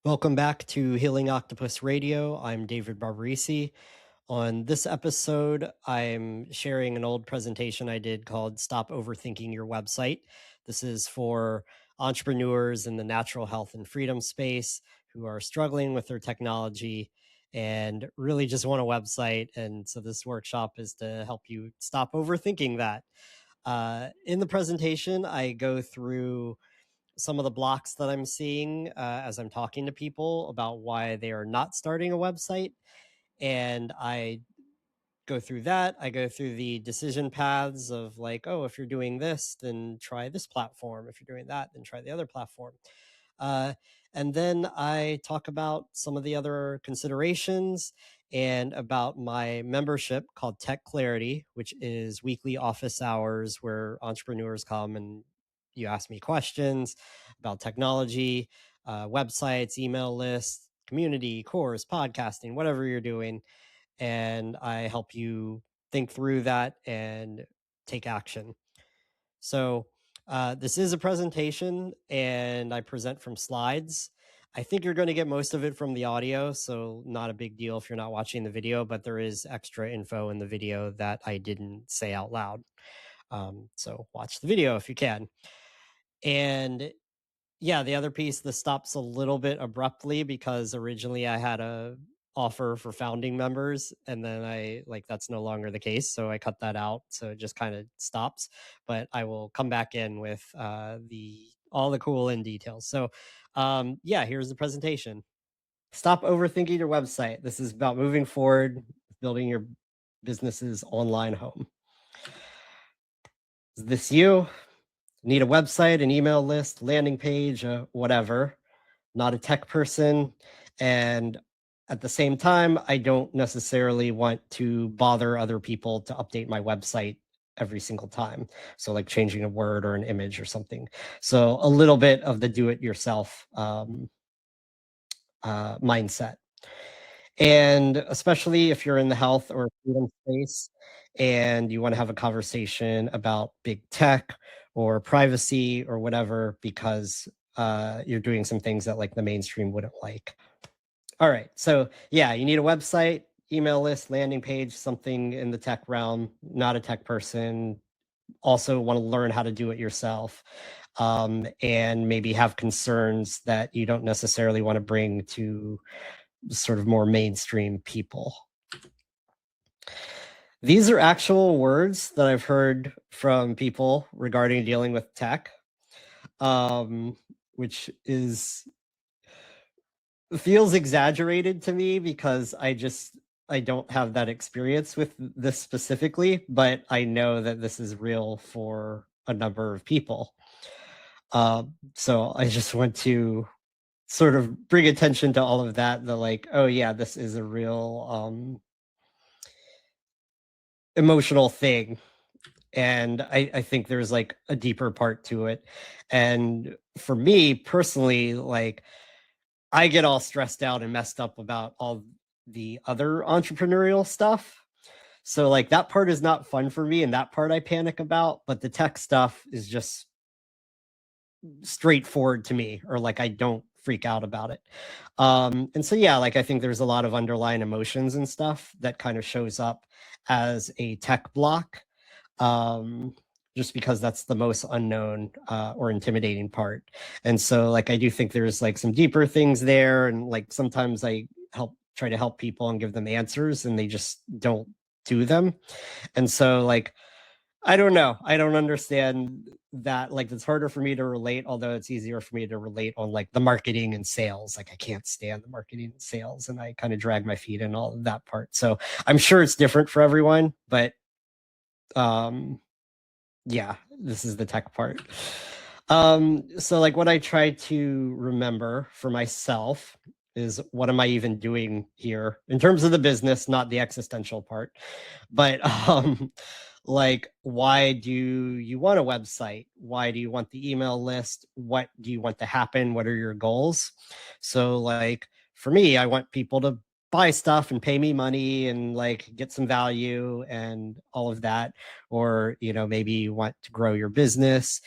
Welcome back to Healing Octopus Radio. I'm David Barbarisi. On this episode, I'm sharing an old presentation I did called Stop Overthinking Your Website. This is for entrepreneurs in the natural health and freedom space who are struggling with their technology and really just want a website. And so this workshop is to help you stop overthinking that. In the presentation, I go through some of the blocks that I'm seeing as I'm talking to people about why they are not starting a website. And I go through that. I go through the decision paths of like, oh, if you're doing this, then try this platform. If you're doing that, then try the other platform. Uh, and then I talk about some of the other considerations and about my membership called Tech Clarity, which is weekly office hours where entrepreneurs come and you ask me questions about technology, websites, email lists, community, course, podcasting, whatever you're doing. And I help you think through that and take action. So this is a presentation and I present from slides. I think you're going to get most of it from the audio, so not a big deal if you're not watching the video, but there is extra info in the video that I didn't say out loud. So watch the video if you can. And yeah, the other piece, this stops a little bit abruptly because originally I had a offer for founding members and then that's no longer the case, so I cut that out, so it just kind of stops. But I will come back in with the all the cool in details. So yeah, here's the presentation. Stop overthinking your website. This is about moving forward, building your business's online home. Is this you? Need a website, an email list, landing page, whatever. Not a tech person. And at the same time, I don't necessarily want to bother other people to update my website every single time. So like changing a word or an image or something. So a little bit of the do-it-yourself mindset. And especially if you're in the health or freedom space and you want to have a conversation about big tech or privacy or whatever, because you're doing some things that like the mainstream wouldn't like. All right. So yeah, you need a website, email list, landing page, something in the tech realm, not a tech person. Also want to learn how to do it yourself. And maybe have concerns that you don't necessarily want to bring to sort of more mainstream people. These are actual words that I've heard from people regarding dealing with tech, which feels exaggerated to me because I don't have that experience with this specifically, but I know that this is real for a number of people. So I just want to sort of bring attention to all of that. The like, oh yeah, this is a real emotional thing. And I think there's like a deeper part to it. And for me personally, like I get all stressed out and messed up about all the other entrepreneurial stuff. So like that part is not fun for me and that part I panic about, but the tech stuff is just straightforward to me, or like I don't freak out about it. And so yeah, like I think there's a lot of underlying emotions and stuff that kind of shows up as a tech block, just because that's the most unknown or intimidating part. And so like I do think there's like some deeper things there, and like sometimes I try to help people and give them answers and they just don't do them. And so like I don't know. I don't understand that. Like, it's harder for me to relate, although it's easier for me to relate on like the marketing and sales. Like, I can't stand the marketing and sales, and I kind of drag my feet in all of that part. So I'm sure it's different for everyone, but yeah, this is the tech part. So like what I try to remember for myself is, what am I even doing here in terms of the business, not the existential part, but like, why do you want a website? Why do you want the email list? What do you want to happen? What are your goals? So like for me, I want people to buy stuff and pay me money and like get some value and all of that. Or, you know, maybe you want to grow your business.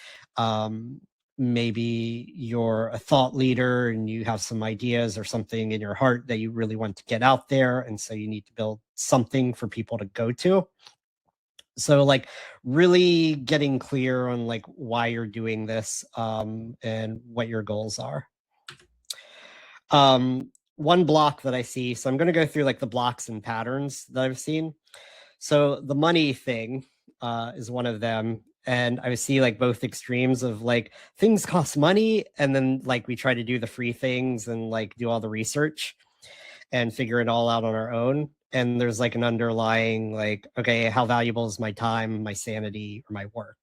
maybe you're a thought leader and you have some ideas or something in your heart that you really want to get out there, and so you need to build something for people to go to. So like really getting clear on like why you're doing this, and what your goals are. One block that I see, so I'm going to go through like the blocks and patterns that I've seen. So the money thing is one of them. And I see like both extremes of like things cost money, and then like we try to do the free things and like do all the research and figure it all out on our own. And there's like an underlying like, okay, how valuable is my time, my sanity, or my work?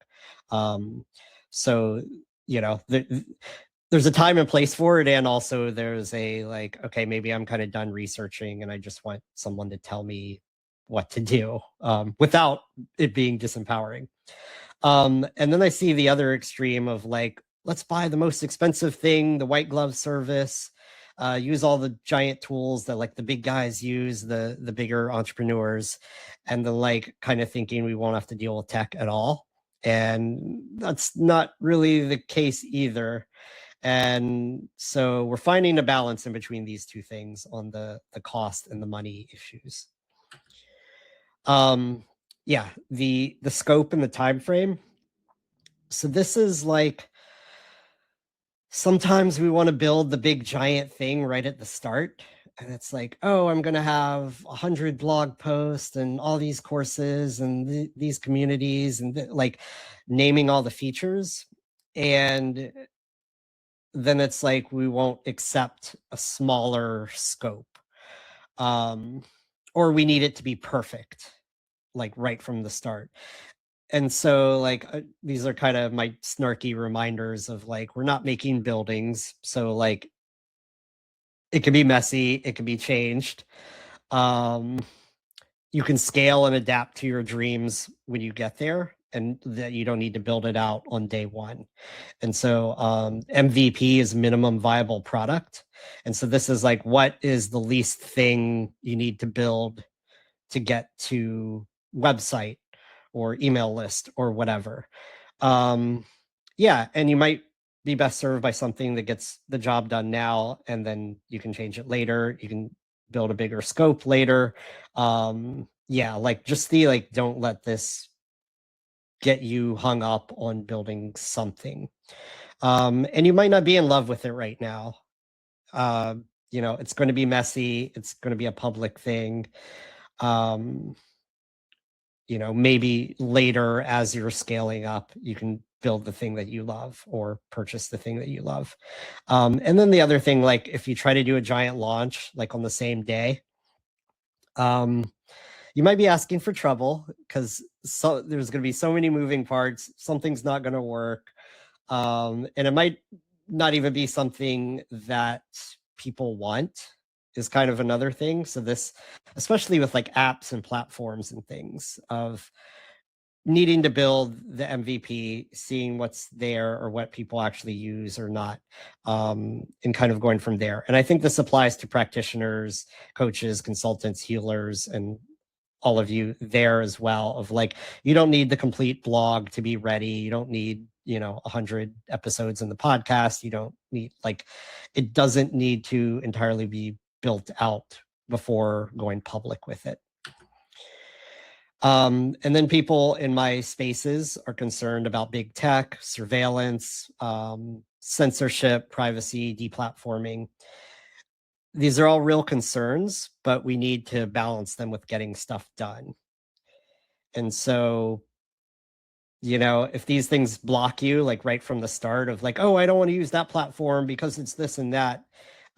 Um, so you know, there's a time and place for it, and also there's a like, okay, maybe I'm kind of done researching and I just want someone to tell me what to do, without it being disempowering. And then I see the other extreme of like, let's buy the most expensive thing, the white glove service, use all the giant tools that like the big guys use, the bigger entrepreneurs, and the like kind of thinking we won't have to deal with tech at all. And that's not really the case either. And so we're finding a balance in between these two things on the cost and the money issues. Yeah, the scope and the time frame. So this is like, sometimes we want to build the big giant thing right at the start. And it's like, oh, I'm going to have 100 blog posts and all these courses and these communities and like naming all the features. And then it's like, we won't accept a smaller scope. Or we need it to be perfect, like right from the start. And so like these are kind of my snarky reminders of like, we're not making buildings, so like it can be messy, it can be changed. You can scale and adapt to your dreams when you get there, and that you don't need to build it out on day one. And so MVP is minimum viable product. And so this is like, what is the least thing you need to build to get to website or email list or whatever. Yeah, and you might be best served by something that gets the job done now, and then you can change it later. You can build a bigger scope later. Yeah, like just the like, don't let this get you hung up on building something. And you might not be in love with it right now. You know, it's going to be messy. It's going to be a public thing. You know, maybe later as you're scaling up, you can build the thing that you love or purchase the thing that you love. And then the other thing, like if you try to do a giant launch, like on the same day, you might be asking for trouble because there's going to be so many moving parts. Something's not going to work. And it might not even be something that people want, is kind of another thing. So this, especially with like apps and platforms and things, of needing to build the MVP, seeing what's there or what people actually use or not, and kind of going from there. And I think this applies to practitioners, coaches, consultants, healers, and all of you there as well, of like, you don't need the complete blog to be ready. You don't need, you know, 100 episodes in the podcast. You don't need, like, it doesn't need to entirely be built out before going public with it. And then people in my spaces are concerned about big tech, surveillance, censorship, privacy, deplatforming. These are all real concerns, but we need to balance them with getting stuff done. And so, you know, if these things block you, like right from the start of like, oh, I don't want to use that platform because it's this and that,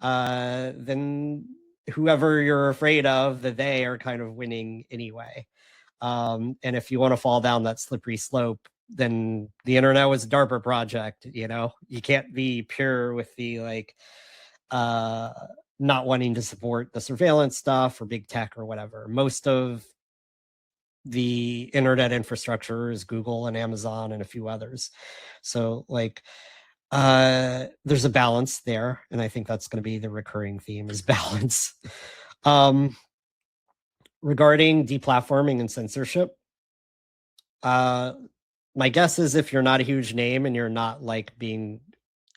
then whoever you're afraid of, that they are kind of winning anyway. And if you want to fall down that slippery slope, then the internet was a DARPA project. You know, you can't be pure with the like, not wanting to support the surveillance stuff or big tech or whatever. Most of the internet infrastructure is Google and Amazon and a few others. So like, there's a balance there, and I think that's going to be the recurring theme, is balance. Regarding deplatforming and censorship, My guess is if you're not a huge name and you're not like being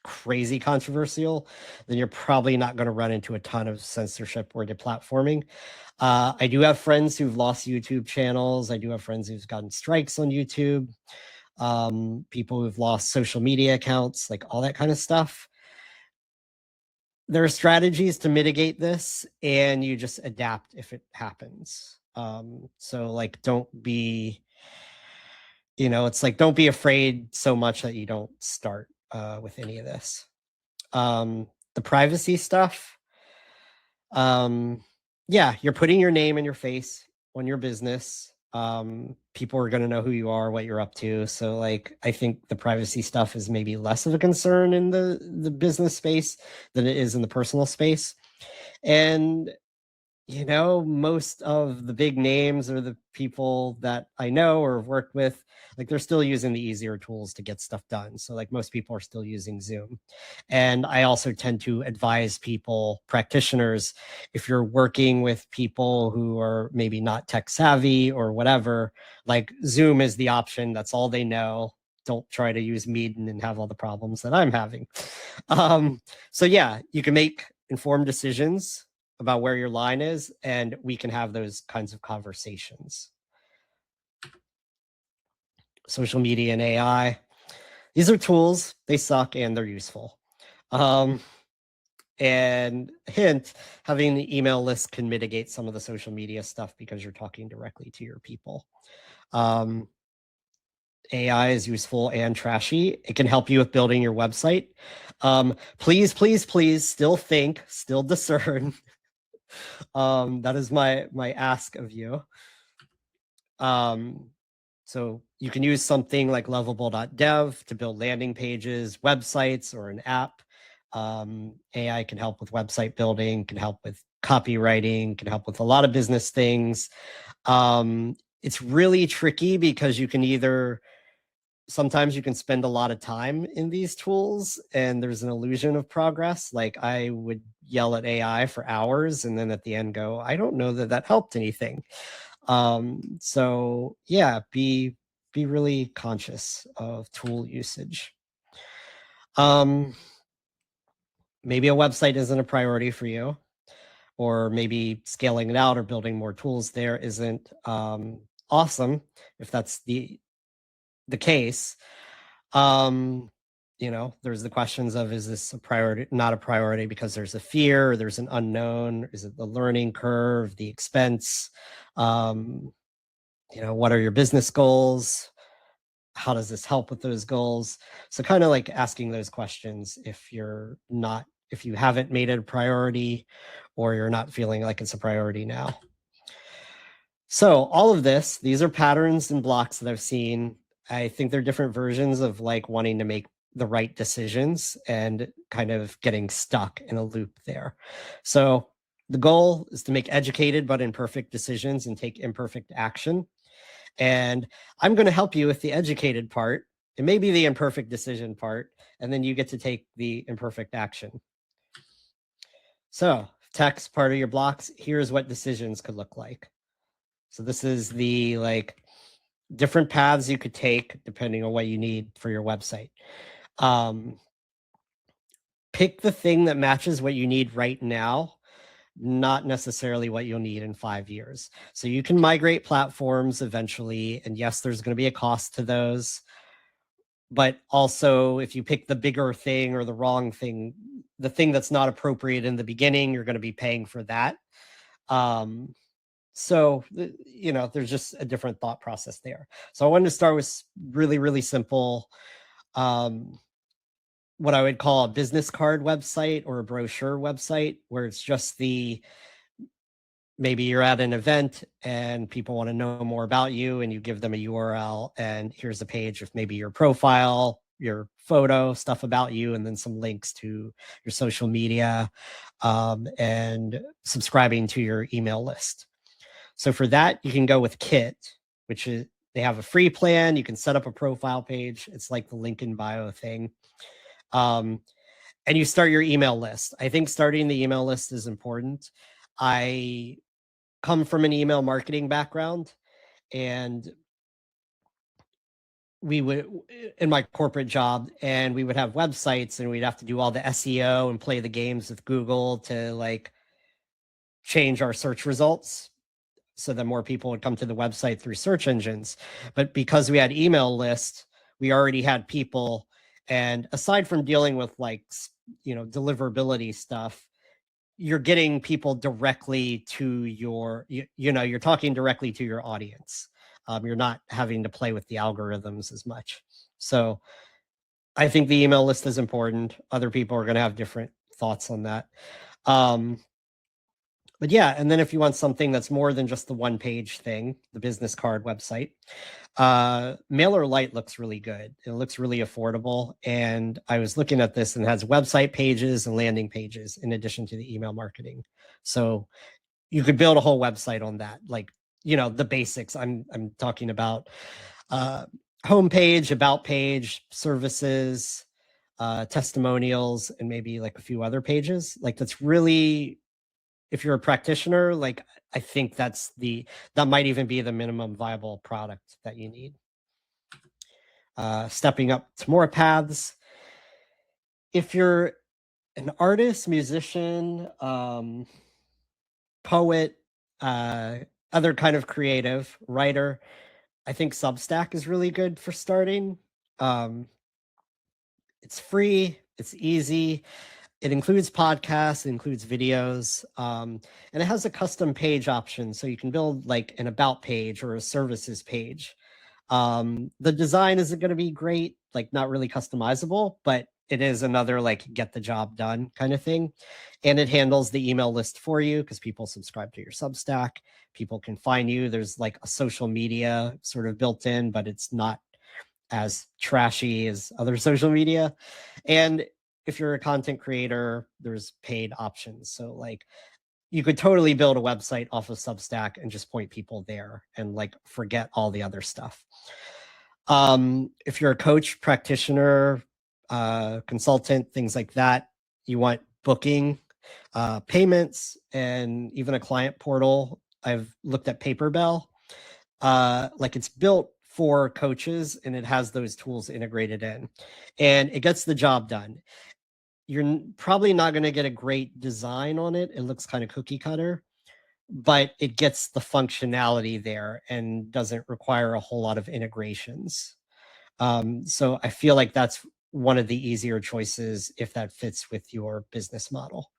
crazy controversial, then you're probably not going to run into a ton of censorship or deplatforming. I do have friends who've lost YouTube channels. I do have friends who've gotten strikes on YouTube. People who've lost social media accounts, like all that kind of stuff. There are strategies to mitigate this, and you just adapt if it happens. So like, don't be, it's like, don't be afraid so much that you don't start with any of this. The privacy stuff, yeah, you're putting your name and your face on your business. People are going to know who you are, what you're up to. So like, I think the privacy stuff is maybe less of a concern in the business space than it is in the personal space. And most of the big names or the people that I know or have worked with, like they're still using the easier tools to get stuff done. So like most people are still using Zoom. And I also tend to advise people, practitioners, if you're working with people who are maybe not tech savvy or whatever, like Zoom is the option. That's all they know. Don't try to use Meet and have all the problems that I'm having. So yeah, you can make informed decisions about where your line is, and we can have those kinds of conversations. Social media and AI, these are tools. They suck and they're useful. And hint, having the email list can mitigate some of the social media stuff because you're talking directly to your people. AI is useful and trashy. It can help you with building your website. Please, please, please still think, still discern. That is my ask of you. So you can use something like lovable.dev to build landing pages, websites, or an app. AI can help with website building, can help with copywriting, can help with a lot of business things. It's really tricky because sometimes you can spend a lot of time in these tools and there's an illusion of progress. Like I would yell at AI for hours and then at the end go, I don't know that helped anything. So yeah, be really conscious of tool usage. Maybe a website isn't a priority for you, or maybe scaling it out or building more tools there isn't awesome. If that's the case, there's the questions of, is this a priority, not a priority because there's a fear, there's an unknown, is it the learning curve, the expense? What are your business goals? How does this help with those goals? So kind of like asking those questions if you haven't made it a priority or you're not feeling like it's a priority now. So all of these are patterns and blocks that I've seen. I think they're different versions of like wanting to make the right decisions and kind of getting stuck in a loop there. So the goal is to make educated but imperfect decisions and take imperfect action. And I'm going to help you with the educated part. It may be the imperfect decision part, and then you get to take the imperfect action. So text part of your blocks, here's what decisions could look like. So this is the like different paths you could take depending on what you need for your website. Pick the thing that matches what you need right now, not necessarily what you'll need in 5 years. So you can migrate platforms eventually. And yes, there's going to be a cost to those. But also, if you pick the bigger thing or the wrong thing, the thing that's not appropriate in the beginning, you're going to be paying for that. So, there's just a different thought process there. So I wanted to start with really, really simple, what I would call a business card website or a brochure website, where it's just maybe you're at an event and people want to know more about you and you give them a URL and here's a page of maybe your profile, your photo, stuff about you, and then some links to your social media, and subscribing to your email list. So for that, you can go with Kit, which is, they have a free plan. You can set up a profile page. It's like the link in bio thing. And you start your email list. I think starting the email list is important. I come from an email marketing background, and we would, in my corporate job, and we would have websites and we'd have to do all the SEO and play the games with Google to like change our search results so that more people would come to the website through search engines. But because we had email lists, we already had people. And aside from dealing with like, deliverability stuff, you're getting people directly to you're talking directly to your audience. You're not having to play with the algorithms as much. So I think the email list is important. Other people are going to have different thoughts on that. But yeah, and then if you want something that's more than just the one page thing, the business card website, MailerLite looks really good. It looks really affordable. And I was looking at this and it has website pages and landing pages in addition to the email marketing. So you could build a whole website on that. Like, the basics. I'm talking about homepage, about page, services, testimonials, and maybe like a few other pages. Like that's really, if you're a practitioner, like I think that might even be the minimum viable product that you need. Stepping up to more paths. If you're an artist, musician, poet, other kind of creative writer, I think Substack is really good for starting. It's free, it's easy. It includes podcasts, it includes videos, and it has a custom page option. So you can build like an about page or a services page. The design isn't going to be great, like not really customizable, but it is another like get the job done kind of thing. And it handles the email list for you because people subscribe to your Substack. People can find you. There's like a social media sort of built in, but it's not as trashy as other social media. And if you're a content creator, there's paid options. So like you could totally build a website off of Substack and just point people there and like forget all the other stuff. If you're a coach, practitioner, consultant, things like that, you want booking, payments, and even a client portal. I've looked at Paperbell. Like it's built for coaches and it has those tools integrated in and it gets the job done. You're probably not going to get a great design on it. It looks kind of cookie cutter, but it gets the functionality there and doesn't require a whole lot of integrations. So I feel like that's one of the easier choices if that fits with your business model.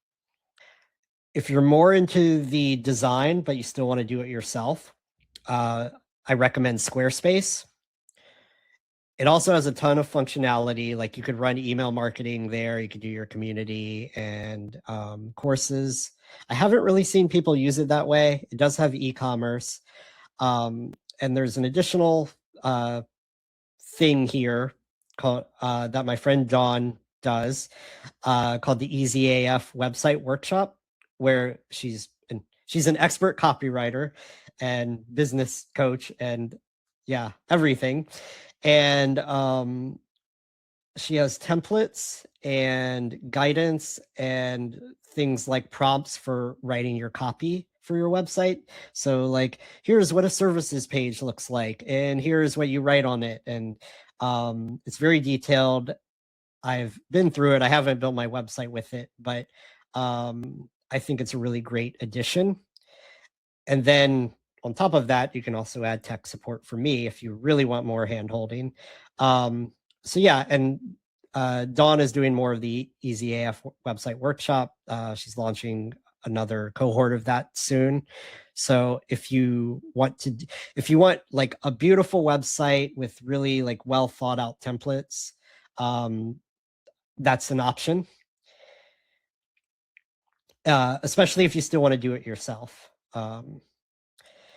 If you're more into the design, but you still want to do it yourself, I recommend Squarespace. It also has a ton of functionality. Like you could run email marketing there. You could do your community and courses. I haven't really seen people use it that way. It does have e-commerce. And there's an additional thing here called that my friend Dawn does called the Easy AF website workshop, where she's an expert copywriter and business coach and everything. And she has templates and guidance and things like prompts for writing your copy for your website. So like, here's what a services page looks like, and here's what you write on it. And it's very detailed. I've been through it. I haven't built my website with it, but I think it's a really great addition. And then on top of that, you can also add tech support for me if you really want more hand-holding. So yeah, and Dawn is doing more of the Easy AF website workshop. She's launching another cohort of that soon. So if you want like a beautiful website with really like well thought out templates, that's an option. Especially if you still want to do it yourself.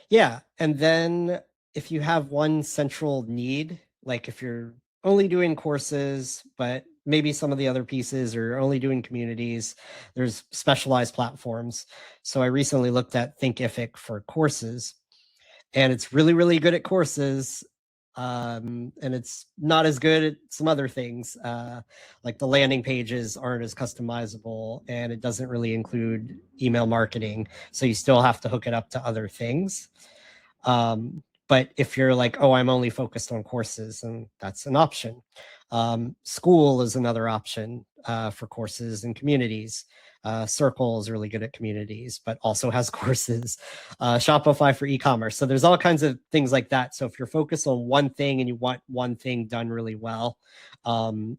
Yeah, and then if you have one central need, like if you're only doing courses, but maybe some of the other pieces, or you're only doing communities, there's specialized platforms. So I recently looked at Thinkific for courses, and it's really, really good at courses. And it's not as good at some other things. Like the landing pages aren't as customizable, and it doesn't really include email marketing. So you still have to hook it up to other things. But if you're like, oh, I'm only focused on courses, and that's an option. School is another option for courses and communities. Circle is really good at communities, but also has courses. Shopify for e-commerce. So there's all kinds of things like that. So if you're focused on one thing and you want one thing done really well,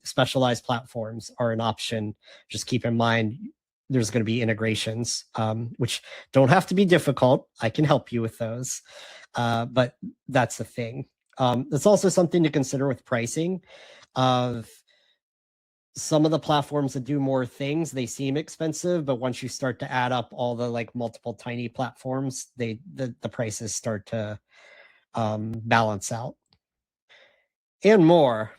specialized platforms are an option. Just keep in mind there's going to be integrations, which don't have to be difficult. I can help you with those, but that's the thing. It's also something to consider with pricing. Of some of the platforms that do more things, they seem expensive, but once you start to add up all the like multiple tiny platforms, the prices start to balance out. And more.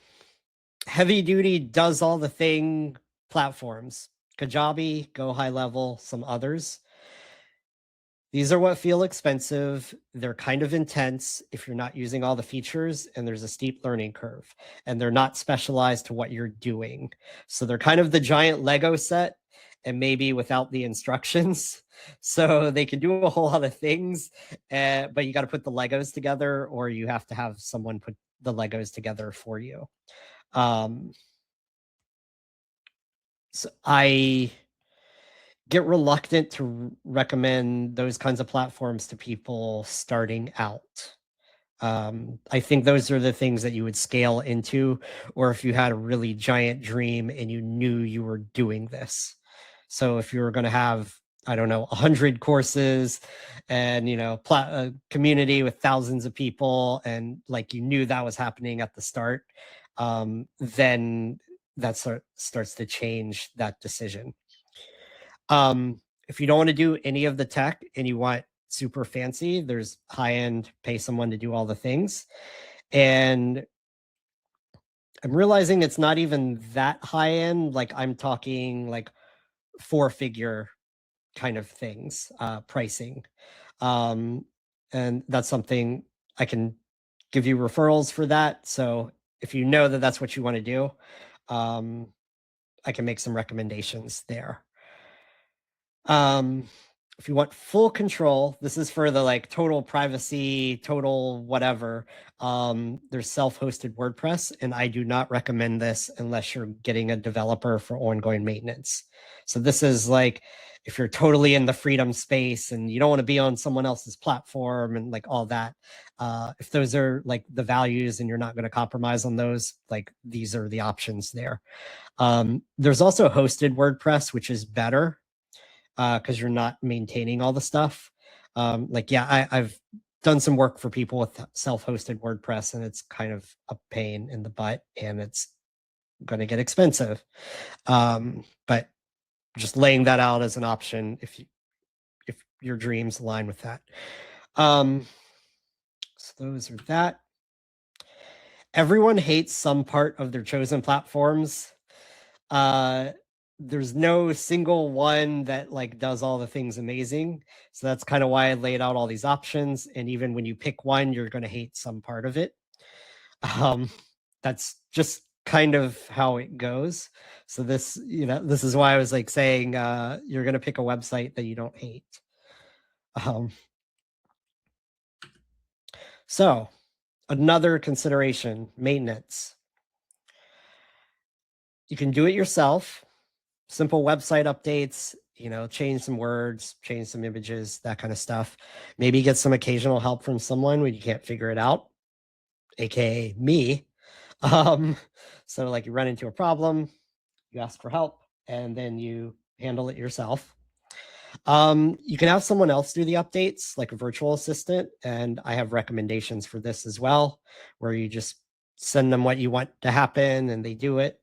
Heavy duty does all the thing platforms. Kajabi, Go High Level, some others. These are what feel expensive. They're kind of intense if you're not using all the features, and there's a steep learning curve, and they're not specialized to what you're doing. So they're kind of the giant Lego set, and maybe without the instructions. So they can do a whole lot of things, but you got to put the Legos together, or you have to have someone put the Legos together for you. So I get reluctant to recommend those kinds of platforms to people starting out. I think those are the things that you would scale into, or if you had a really giant dream and you knew you were doing this. So if you were going to have, I don't know, 100 courses and, a community with thousands of people, and like you knew that was happening at the start, then that starts to change that decision. If you don't want to do any of the tech and you want super fancy, there's high end, pay someone to do all the things. And I'm realizing it's not even that high end. Like I'm talking like 4-figure kind of things, pricing. And that's something I can give you referrals for that. So if you know that that's what you want to do, I can make some recommendations there. If you want full control, this is for the like total privacy, total whatever. There's self-hosted WordPress, and I do not recommend this unless you're getting a developer for ongoing maintenance. So this is like if you're totally in the freedom space and you don't want to be on someone else's platform and like all that. If those are like the values and you're not going to compromise on those, like these are the options there. There's also hosted WordPress, which is better because you're not maintaining all the stuff. I've done some work for people with self-hosted WordPress, and it's kind of a pain in the butt, and it's going to get expensive. But just laying that out as an option if your dreams align with that. So those are that. Everyone hates some part of their chosen platforms. There's no single one that like does all the things amazing. So that's kind of why I laid out all these options. And even when you pick one, you're going to hate some part of it. That's just kind of how it goes. So this is why I was like saying you're going to pick a website that you don't hate. So another consideration, maintenance. You can do it yourself. Simple website updates, change some words, change some images, that kind of stuff. Maybe get some occasional help from someone when you can't figure it out, aka me. So like you run into a problem, you ask for help, and then you handle it yourself. You can have someone else do the updates, like a virtual assistant, and I have recommendations for this as well, where you just send them what you want to happen and they do it.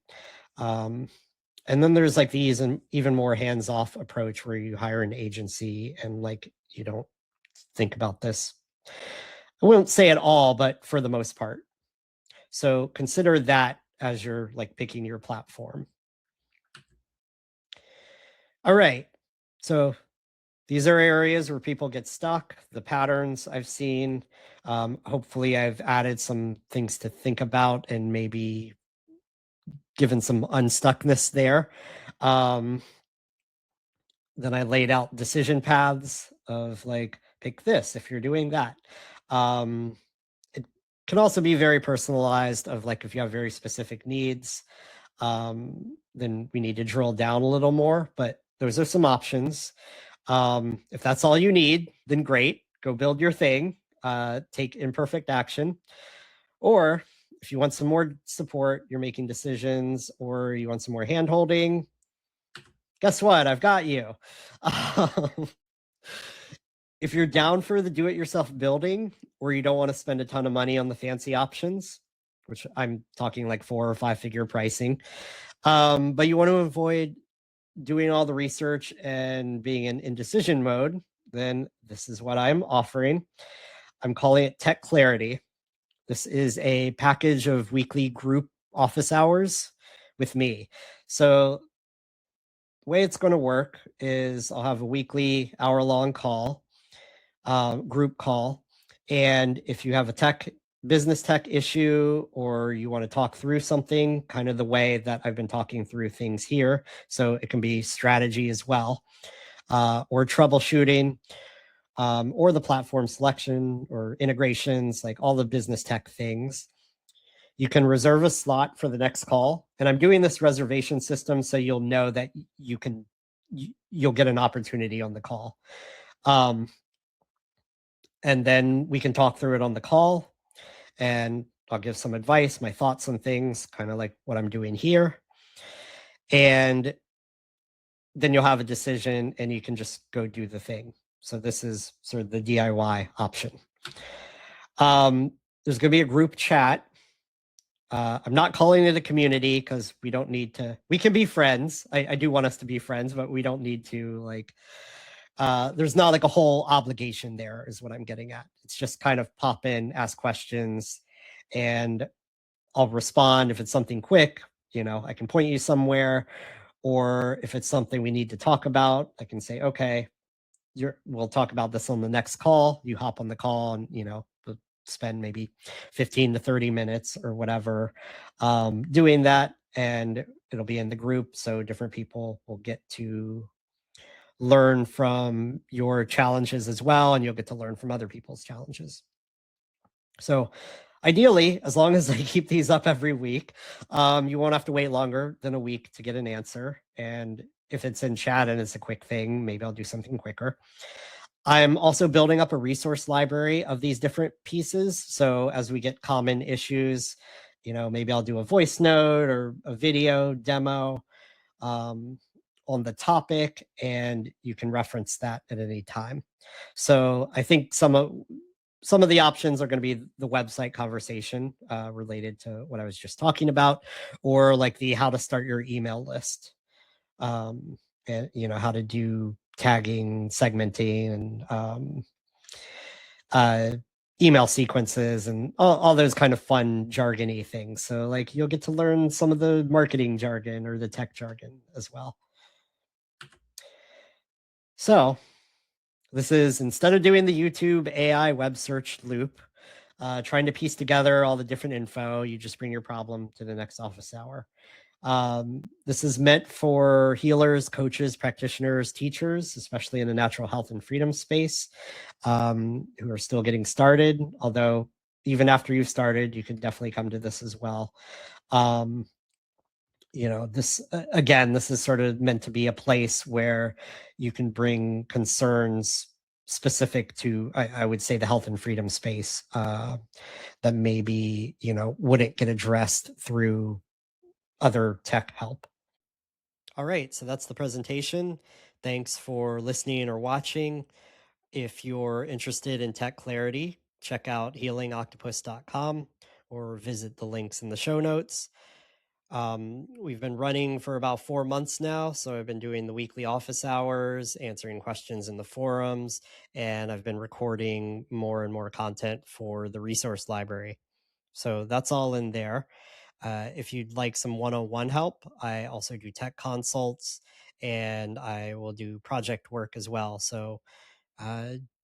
And then there's like the even more hands-off approach where you hire an agency and like you don't think about this. I won't say it all, but for the most part. So consider that as you're like picking your platform. All right. So these are areas where people get stuck, the patterns I've seen. Hopefully I've added some things to think about and maybe given some unstuckness there. Then I laid out decision paths of like, pick this if you're doing that. Can also be very personalized of like if you have very specific needs, then we need to drill down a little more, but those are some options. If that's all you need, then great, go build your thing, take imperfect action. Or if you want some more support, you're making decisions, or you want some more hand holding, guess what? I've got you. If you're down for the do-it-yourself building, or you don't want to spend a ton of money on the fancy options, which I'm talking like 4 or 5 figure pricing, but you want to avoid doing all the research and being in indecision mode, then this is what I'm offering. I'm calling it Tech Clarity. This is a package of weekly group office hours with me. So the way it's going to work is I'll have a weekly hour-long call, group call. And if you have a business tech issue, or you want to talk through something, kind of the way that I've been talking through things here, so it can be strategy as well, or troubleshooting, or the platform selection or integrations, like all the business tech things, you can reserve a slot for the next call. And I'm doing this reservation system so you'll know that you'll get an opportunity on the call. And then we can talk through it on the call, and I'll give some advice, my thoughts on things, kind of like what I'm doing here. And then you'll have a decision and you can just go do the thing. So this is sort of the DIY option. There's going to be a group chat. I'm not calling it a community because we don't need to. We can be friends. I do want us to be friends, but we don't need to like. There's not like a whole obligation there, is what I'm getting at. It's just kind of pop in, ask questions, and I'll respond. If it's something quick, I can point you somewhere, or if it's something we need to talk about, I can say, okay, we'll talk about this on the next call. You hop on the call, and we'll spend maybe 15 to 30 minutes or whatever doing that, and it'll be in the group, so different people will get to learn from your challenges as well, and you'll get to learn from other people's challenges. So ideally, as long as I keep these up every week, you won't have to wait longer than a week to get an answer. And if it's in chat and it's a quick thing, maybe I'll do something quicker. I'm also building up a resource library of these different pieces. So as we get common issues, maybe I'll do a voice note or a video demo on the topic, and you can reference that at any time. So I think some of the options are going to be the website conversation related to what I was just talking about, or like the how to start your email list, and how to do tagging, segmenting, and email sequences, and all those kind of fun jargony things. So like you'll get to learn some of the marketing jargon or the tech jargon as well. So this is, instead of doing the YouTube AI web search loop, trying to piece together all the different info, you just bring your problem to the next office hour. This is meant for healers, coaches, practitioners, teachers, especially in the natural health and freedom space, who are still getting started. Although even after you've started, you can definitely come to this as well. This again, this is sort of meant to be a place where you can bring concerns specific to, I would say, the health and freedom space that maybe wouldn't get addressed through other tech help. All right, so that's the presentation. Thanks for listening or watching. If you're interested in tech clarity, check out healingoctopus.com or visit the links in the show notes. We've been running for about 4 months now, so I've been doing the weekly office hours, answering questions in the forums, and I've been recording more and more content for the resource library. So that's all in there. If you'd like some one-on-one help, I also do tech consults, and I will do project work as well. So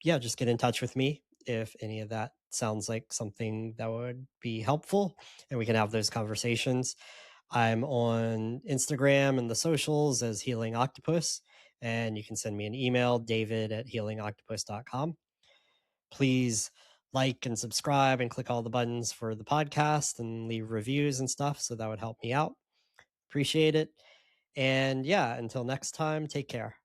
yeah, just get in touch with me if any of that sounds like something that would be helpful, and we can have those conversations. I'm on Instagram and the socials as Healing Octopus, and you can send me an email, david@healingoctopus.com. Please like and subscribe and click all the buttons for the podcast and leave reviews and stuff. So that would help me out. Appreciate it. And yeah, until next time, take care.